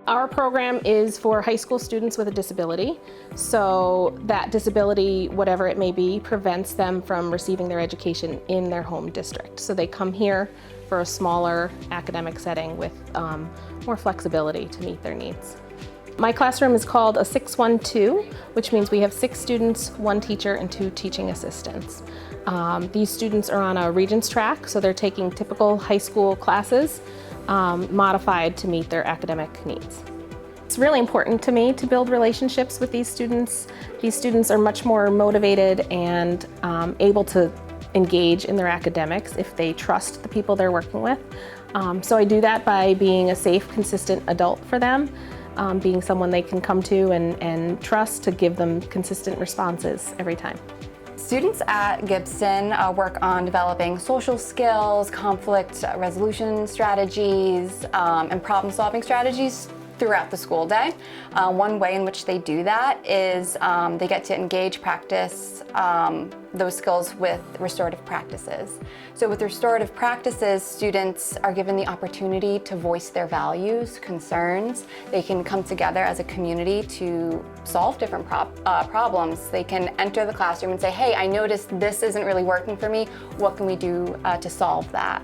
Our program is for high school students with a disability. So that disability, whatever it may be, prevents them from receiving their education in their home district. So they come here for a smaller academic setting with more flexibility to meet their needs. My classroom is called a 612, which means we have 6 students, 1 teacher, and 2 teaching assistants. These students are on a Regents track, so they're taking typical high school classes, modified to meet their academic needs. It's really important to me to build relationships with these students. These students are much more motivated and able to engage in their academics if they trust the people they're working with. So I do that by being a safe, consistent adult for them, being someone they can come to and trust to give them consistent responses every time. Students at Gibson work on developing social skills, conflict resolution strategies, and problem-solving strategies throughout the school day. One way in which they do that is they get to engage, practice those skills with restorative practices. So with restorative practices, students are given the opportunity to voice their values, concerns. They can come together as a community to solve different problems. They can enter the classroom and say, hey, I noticed this isn't really working for me. What can we do to solve that?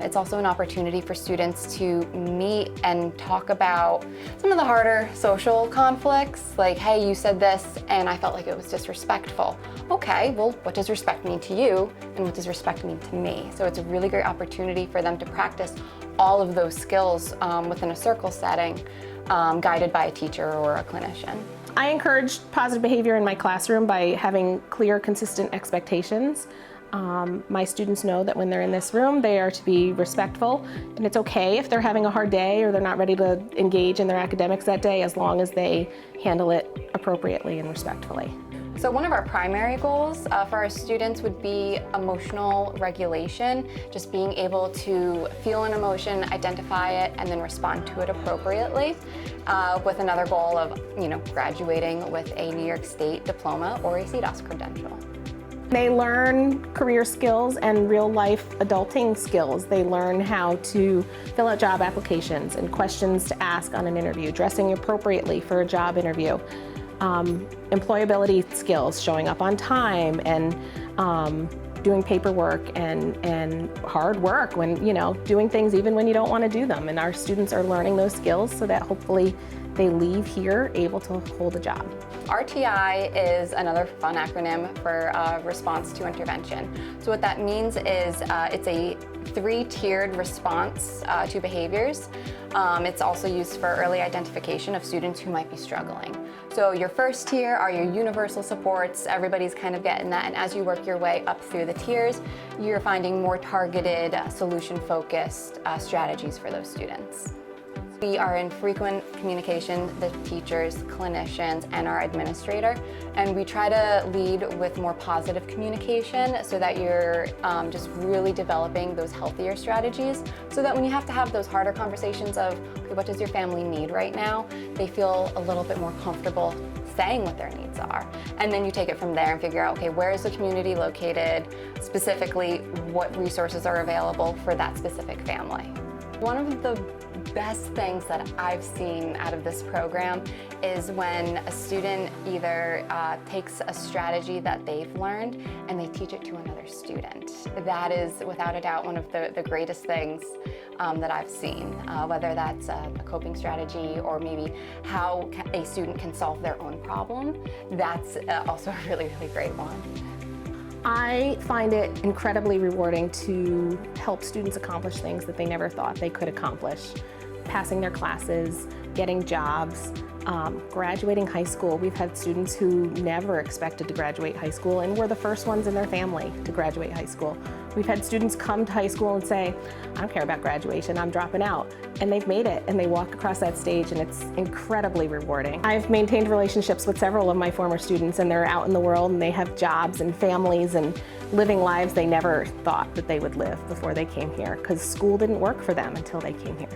It's also an opportunity for students to meet and talk about some of the harder social conflicts, like, hey, you said this and I felt like it was disrespectful. Okay, well, what does respect mean to you and what does respect mean to me? So it's a really great opportunity for them to practice all of those skills within a circle setting, guided by a teacher or a clinician. I encourage positive behavior in my classroom by having clear, consistent expectations. My students know that when they're in this room, they are to be respectful, and it's okay if they're having a hard day or they're not ready to engage in their academics that day, as long as they handle it appropriately and respectfully. So one of our primary goals for our students would be emotional regulation, just being able to feel an emotion, identify it, and then respond to it appropriately, with another goal of, graduating with a New York State diploma or a CDOS credential. They learn career skills and real-life adulting skills. They learn how to fill out job applications and questions to ask on an interview, dressing appropriately for a job interview, employability skills, showing up on time, and doing paperwork and hard work when, doing things even when you don't want to do them. And our students are learning those skills so that hopefully they leave here able to hold a job. RTI is another fun acronym for response to intervention. So what that means is it's a 3-tiered response to behaviors. It's also used for early identification of students who might be struggling. So your first tier are your universal supports. Everybody's kind of getting that. And as you work your way up through the tiers, you're finding more targeted, solution-focused strategies for those students. We are in frequent communication with the teachers, clinicians, and our administrator, and we try to lead with more positive communication so that you're just really developing those healthier strategies, so that when you have to have those harder conversations of, okay, what does your family need right now, they feel a little bit more comfortable saying what their needs are. And then you take it from there and figure out, okay, where is the community located, specifically what resources are available for that specific family. One of the best things that I've seen out of this program is when a student either takes a strategy that they've learned and they teach it to another student. That is, without a doubt, one of the greatest things that I've seen, whether that's a coping strategy or maybe how a student can solve their own problem. That's also a really, really great one. I find it incredibly rewarding to help students accomplish things that they never thought they could accomplish. Passing their classes, getting jobs, graduating high school. We've had students who never expected to graduate high school and were the first ones in their family to graduate high school. We've had students come to high school and say, I don't care about graduation, I'm dropping out. And they've made it, and they walk across that stage, and it's incredibly rewarding. I've maintained relationships with several of my former students, and they're out in the world, and they have jobs and families and living lives they never thought that they would live before they came here, because school didn't work for them until they came here.